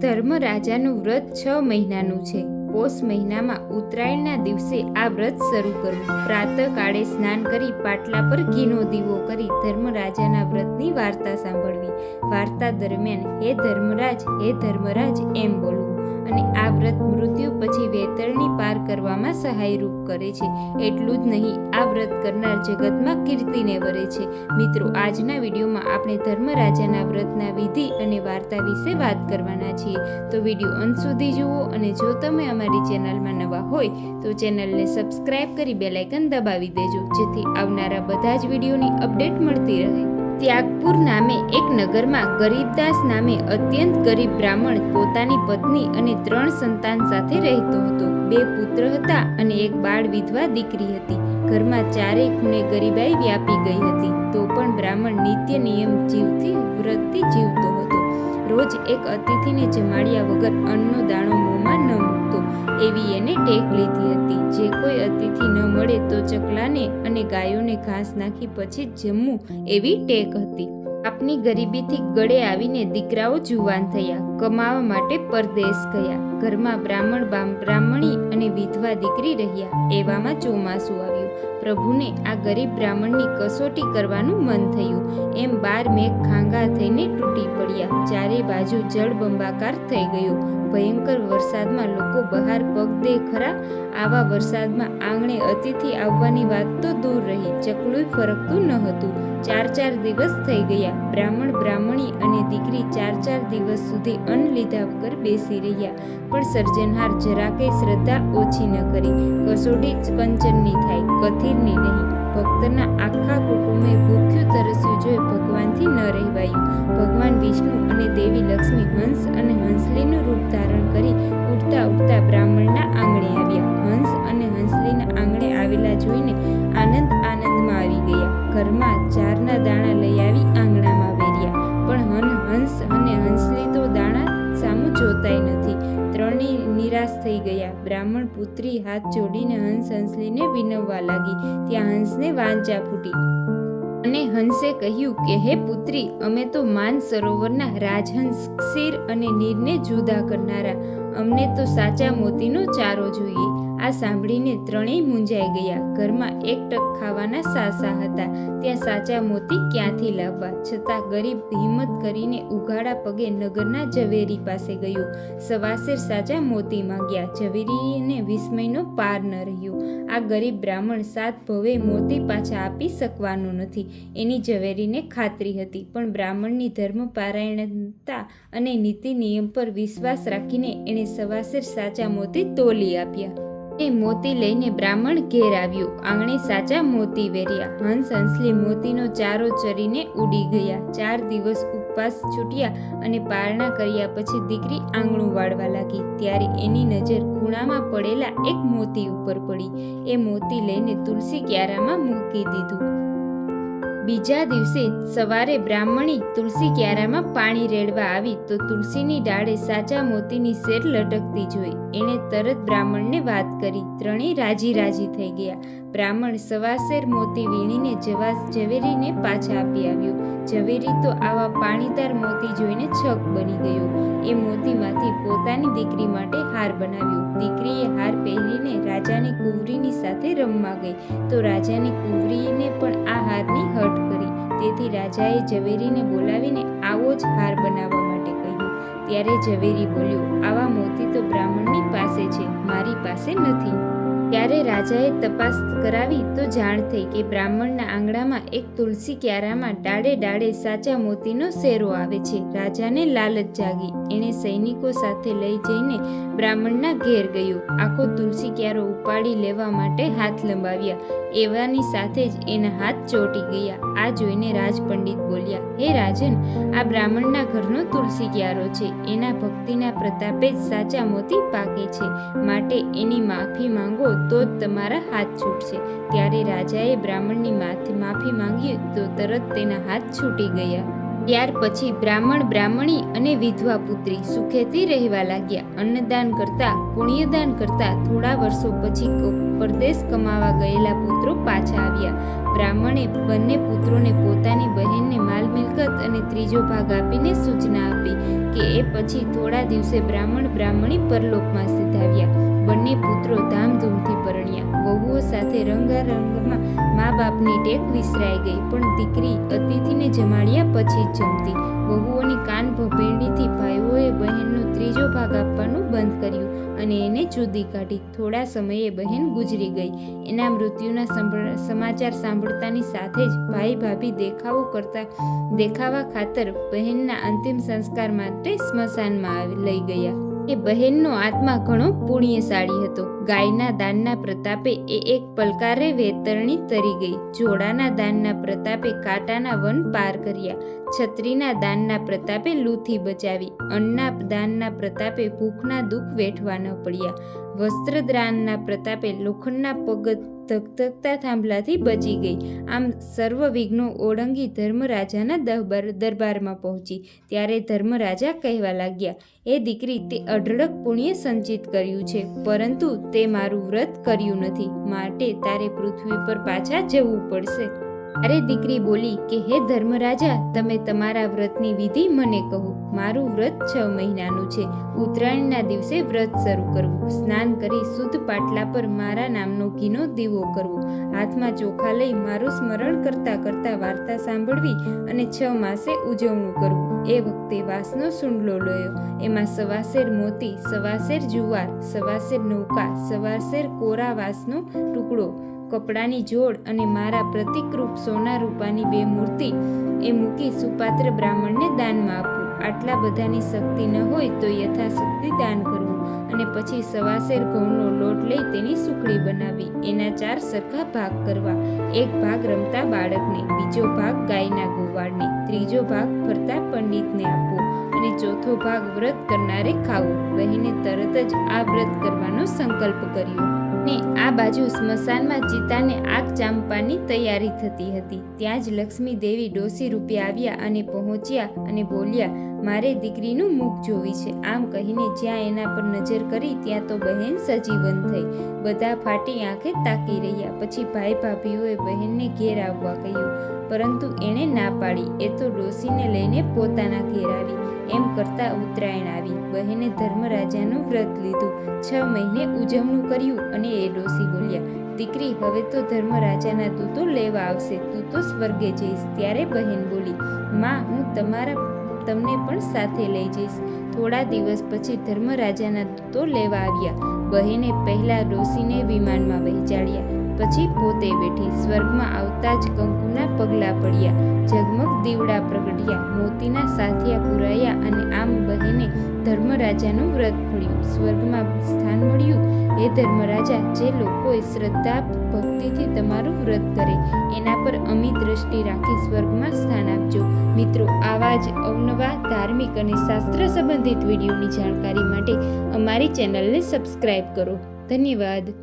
ધર્મરાજાનું વ્રત 6 મહિનાનું છે. પોષ મહિનામાં ઉત્તરાયણના દિવસે આ વ્રત શરૂ કરવું. પ્રાતઃકાળે સ્નાન કરી પાટલા પર ઘીનો દીવો કરી ધર્મરાજાના વ્રતની વાર્તા સાંભળવી. વાર્તા દરમિયાન હે ધર્મરાજ એમ બોલવું. અને આ વ્રત મૃત્યુ પછી વેતરણી પાર કરવામાં સહાયરૂપ કરે છે. એટલું જ નહીં, આ વ્રત કરનાર જગતમાં કીર્તિને વરે છે. મિત્રો, આજના વિડીયોમાં આપણે ધર્મરાજાના વ્રતના વિધિ અને વાર્તા વિશે વાત કરવાના છીએ. તો વિડીયો અંત સુધી જુઓ, અને જો તમે અમારી ચેનલમાં નવા હોય તો ચેનલને સબસ્ક્રાઇબ કરી બેલ આઇકન દબાવી દેજો, જેથી આવનારા બધા જ વિડીયોની અપડેટ મળતી રહે. ત્યાગપુર નામે એક નગરમાં ગરીબદાસ નામે અત્યંત ગરીબ બ્રાહ્મણ પોતાની પત્ની અને 3 સંતાન સાથે રહેતો હતો. 2 પુત્ર હતા અને એક બાળ વિધવા દીકરી હતી. ઘરમાં ચારેય ખૂણે ગરીબાઈ વ્યાપી ગઈ હતી. તો પણ બ્રાહ્મણ નિત્ય નિયમ વ્રતથી જીવતો હતો. રોજ એક અતિથિને જમાડ્યા વગર અન્નનો દાણો મોંમાં ન મૂકતો, એવી એને ટેક લીધી હતી. જે કોઈ અતિથિ ન મળે તો ચકલાને અને ગાયોને ઘાસ નાખી પછી જ જમવું, એવી ટેક હતી. આપની ગરીબીથી ગળે આવીને દીકરાઓ જુવાન થયા, કમાવા માટે પરદેશ ગયા. ઘરમાં બ્રાહ્મણી અને વિધવા દીકરી રહ્યા. એવામાં ચોમાસું આવ્યું. પ્રભુને આ ગરીબ બ્રાહ્મણની કસોટી કરવાનું મન થયું. એમ 12 મેઘ ખાંગા થઈને તૂટી પડ્યા. ચારે બાજુ જળબંબાકાર થઈ ગયો. ભયંકર વરસાદમાં લોકો બહાર પગ દે ખરા. આવા વરસાદમાં આંગણે અતિથિ આવવાની વાત તો દૂર રહી, ચકલું ફરકતું ન હતું. 4 દિવસ થઈ ગયા. બ્રાહ્મણી અને દીકરી 4 દિવસ સુધી અન્ન લીધા વગર બેસી રહ્યા. પણ સર્જનહાર જરાકે શ્રદ્ધા ઓછી ન કરી. કસોટી કંચનની થાય, કથિરની નહીં. ભક્તના આખા કુટુંબે ભૂખ્યું તરસ્યું જોઈ ભગવાનથી ન રહેવાયું. ભગવાન વિષ્ણુ અને દેવી લક્ષ્મી હંસ અને હંસલીનું રૂપ ધારણ કરી ઉડતા બ્રાહ્મણના આંગણે આવ્યા. હંસ અને હંસલીના આંગણે આવેલા જોઈને આનંદમાં આવી ગયા. ઘરમાં ચારના દાણા લઈ આવી આંગણામાં વેર્યા. પણ હંસ અને હંસલી તો દાણા સામું જોતાય નથી. ત્રણેય નિરાશ થઈ ગયા. બ્રાહ્મણ પુત્રી હાથ જોડીને હંસલીને વિનવવા લાગી. ત્યાં હંસને વાંચા ફૂટી અને હંસે કહ્યું કે હે પુત્રી, અમે તો માન સરોવરના રાજહંસ ક્ષીર અને નીરને જુદા કરનારા. અમને તો સાચા મોતીનો ચારો જોઈએ. આ સાંભળીને ત્રણેય મૂંઝાઈ ગયા. ઘરમાં 1 ટક ખાવાના સાસા હતા, ત્યાં સાચા મોતી ક્યાંથી લાવવા? છતાં ગરીબ હિંમત કરીને ઉઘાડા પગે નગરના ઝવેરી પાસે ગયો. સવાસેર સાચા મોતી માંગ્યા. ઝવેરીને વિસ્મયનો પાર ન રહ્યો. આ ગરીબ બ્રાહ્મણ 7 ભવે મોતી પાછા આપી શકવાનો નથી, એની ઝવેરીને ખાતરી હતી. પણ બ્રાહ્મણની ધર્મપરાયણતા અને નીતિ નિયમ પર વિશ્વાસ રાખીને એણે સવાસેર સાચા મોતી તોલી આપ્યા. એ મોતી લઈને બ્રાહ્મણ ઘેર આવ્યો. આંગણે સાચા મોતી વેર્યા. હંસલી મોતીનો ચારો ચરીને ઉડી ગયા. 4 દિવસ ઉપવાસ છૂટ્યા અને પારણા કર્યા પછી દીકરી આંગણું વાળવા લાગી. ત્યારે એની નજર ખૂણામાં પડેલા એક મોતી ઉપર પડી. એ મોતી લઈને તુલસી ક્યારામાં મૂકી દીધું. બીજા દિવસે સવારે બ્રાહ્મણી તુલસી ક્યારામાં પાણી રેડવા આવી તો તુલસીની ડાળે સાચા મોતીની સેર લટકતી જોઈ. એણે તરત બ્રાહ્મણને વાત કરી. ત્રણેય રાજી થઈ ગયા. બ્રાહ્મણ સવાસેર મોતી વીણીને ઝવેરીને પાછા આપી આવ્યો. ઝવેરી તો આવા પાણીદાર મોતી જોઈને છક બની ગયો. એ મોતીમાંથી પોતાની દીકરી માટે હાર બનાવ્યો. દીકરીએ હાર પહેરીને રાજાની કુંવરીની સાથે રમવા ગઈ તો રાજાની કુંવરીને પણ આ હારની હઠ કરી. તેથી રાજાએ ઝવેરીને બોલાવીને આવો જ હાર બનાવવા માટે કહ્યું. ત્યારે ઝવેરી બોલ્યો, આવા મોતી તો બ્રાહ્મણની પાસે છે, મારી પાસે નથી. ત્યારે રાજાએ તપાસ કરાવી તો જાણ થઈ કે બ્રાહ્મણના આંગણામાં એક તુલસી ક્યારામાં ડાળે સાચા મોતીનો સેરો આવે છે. રાજાને લાલચ જાગી. એણે સૈનિકો સાથે લઈ જઈને બ્રાહ્મણના ઘેર ગયો. આખો તુલસી ક્યારો ઉપાડી લેવા માટે હાથ લંબાવ્યા. એવાની સાથે જ એના હાથ ચોંટી ગયા. આ જોઈને રાજપંડિત બોલ્યા, હે રાજન, આ બ્રાહ્મણના ઘરનો તુલસી ક્યારો છે. એના ભક્તિના પ્રતાપે જ સાચા મોતી પાકે છે. માટે એની માફી માંગો તો જ તમારા હાથ છૂટશે. ત્યારે રાજાએ બ્રાહ્મણની માફી માંગી તો તરત તેના હાથ છૂટી ગયા. ત્યાર પછી બ્રાહ્મણ બ્રાહ્મણી અને વિધવા પુત્રી સુખેથી રહેવા લાગ્યા. અન્નદાન કરતા પુણ્યદાન કરતા થોડા વર્ષો પછી પરદેશ કમાવા ગયેલા પુત્રો પાછા આવ્યા. બ્રાહ્મણે બંને પુત્રોને પોતાની બહેનને માલ મિલકત અને ત્રીજો ભાગ આપીને સૂચના આપી કે એ પછી થોડા દિવસે બ્રાહ્મણ બ્રાહ્મણી પરલોકમાં સિધાવ્યા. બંને પુત્રો ધામધૂમથી પરણ્યા. વહુઓ સાથે રંગારંગમાં મા બાપની ટેક વિસરાઈ ગઈ, પણ દીકરી અતિથિને જમાડ્યા પછી જ જમતી. વહુઓની કાન ભભેડીથી ભાઈઓએ બહેનનો ત્રીજો ભાગ આપવાનું બંધ કર્યું અને એને જુદી કાઢી. થોડા સમયે બહેન ગુજરી ગઈ. એના મૃત્યુના સમાચાર સાંભળતાની સાથે જ ભાઈ ભાભી દેખાવા ખાતર બહેનના અંતિમ સંસ્કાર માટે સ્મશાનમાં લઈ ગયા. એ બહેનનો આત્મા ઘણો પુણ્યશાળી હતો. ગાયના દાનના પ્રતાપે એ એક પલકારે વેતરણી તરી ગઈ. જોડાના દાનના પ્રતાપે કાંટાના વન પાર કર્યા. છત્રીના દાનના પ્રતાપે લૂથી બચાવી. અન્નના દાનના પ્રતાપે ભૂખના દુઃખ વેઠવા ન પડ્યા. વસ્ત્રદાનના પ્રતાપે લોખંડના પગ ધગધગતા થાંભલાથી બચી ગઈ. આમ સર્વ વિઘ્નો ઓળંગી ધર્મરાજાના દરબારમાં પહોંચી. ત્યારે ધર્મરાજા કહેવા લાગ્યા, એ દીકરી, તે અઢળક પુણ્ય સંચિત કર્યું છે, પરંતુ તે મારું વ્રત કર્યું નથી, માટે તારે પૃથ્વી પર પાછા જવું પડશે. અરે દીકરી બોલી કે હે ધર્મરાજા, તમે તમારા વ્રતની વિધિ મને કહો. મારું વ્રત 6 મહિનાનું છે. ઉત્તરાયણના દિવસે વ્રત શરૂ કરવું. સ્નાન કરી શુદ્ધ પાટલા પર મારા નામનો ઘીનો દીવો કરવો. હાથમાં ચોખા લઈ મારું સ્મરણ કરતા કરતા વાર્તા સાંભળવી અને 6 માસે ઉજવણું કરવું. એ વખતે વાંસનો સૂંડલો લોયો, એમાં સવાસેર મોતી, સવાસેર જુવાર, સવાસેર નૌકા, સવાસેર કોરા વાંસનો ટુકડો, કપડાની જોડ અને મારા પ્રતિકરૂપ સોના રૂપાની 2 મૂર્તિ એ મૂકી સુપાત્ર બ્રાહ્મણને દાનમાં આપવું. આટલા બધાની શક્તિ ન હોય તો યથાશક્તિ દાન કરવું અને પછી સવાસેર ઘઉંનો લોટ લઈ તેની સુખડી બનાવી એના 4 સરખા ભાગ કરવા. એક ભાગ રમતા બાળકને, બીજો ભાગ ગાયના ગોવાળને, ત્રીજો ભાગ ફરતા પંડિતને આપવો અને ચોથો ભાગ વ્રત કરનારે ખાવો. બહેને તરત જ આ વ્રત કરવાનો સંકલ્પ કર્યો. ને આ બાજુ સ્મશાનમાં ચિતાને આગ ચાંપવાની તૈયારી થતી હતી. ત્યાં જ લક્ષ્મી દેવી ડોસી રૂપે આવ્યા અને પહોંચ્યા અને બોલ્યા, મારે દીકરીનું મુખ જોવી છે. આમ કહીને જ્યાં એના પર નજર કરી ત્યાં તો બહેન સજીવન થઈ. બધા ફાટી આંખે તાકી રહ્યા. પછી ભાઈ ભાભીઓએ બહેનને ઘેર આવવા કહ્યું, પરંતુ એણે ના પાડી. એ તો ડોસીને લઈને પોતાના ઘેર આવી. એમ કરતા ઉત્તરાયણ આવી. બહેને ધર્મરાજાનું વ્રત લીધું. 6 મહિને ઉજવણું કર્યું અને એ ડોસી બોલ્યા, દીકરી, હવે તો ધર્મરાજાના દૂતો લેવા આવશે, તું તો સ્વર્ગે જઈશ. ત્યારે બહેન બોલી, માં, હું તમને પણ સાથે લઈ જઈશ. થોડા દિવસ પછી ધર્મરાજાના દૂતો લેવા આવ્યા. બહેને પહેલા ડોસીને વિમાનમાં બેસાડ્યા, પછી પોતે બેઠી. સ્વર્ગમાં આવતા જ કંકુના પગલાં પડ્યા, ઝગમગ દીવડા પ્રગટ્યા, મોતીના સાથિયા પુરાયા અને આમ બહેને ધર્મરાજાનું વ્રત ફળ્યું. સ્વર્ગમાં સ્થાન મળ્યું. હે ધર્મરાજા, જે લોકોએ શ્રદ્ધા ભક્તિથી તમારું વ્રત કરે એના પર અમી દ્રષ્ટિ રાખી સ્વર્ગમાં સ્થાન આપજો. મિત્રો, આવા જ અવનવા ધાર્મિક અને શાસ્ત્ર સંબંધિત વિડીયોની જાણકારી માટે અમારી ચેનલને સબસ્ક્રાઈબ કરો. ધન્યવાદ.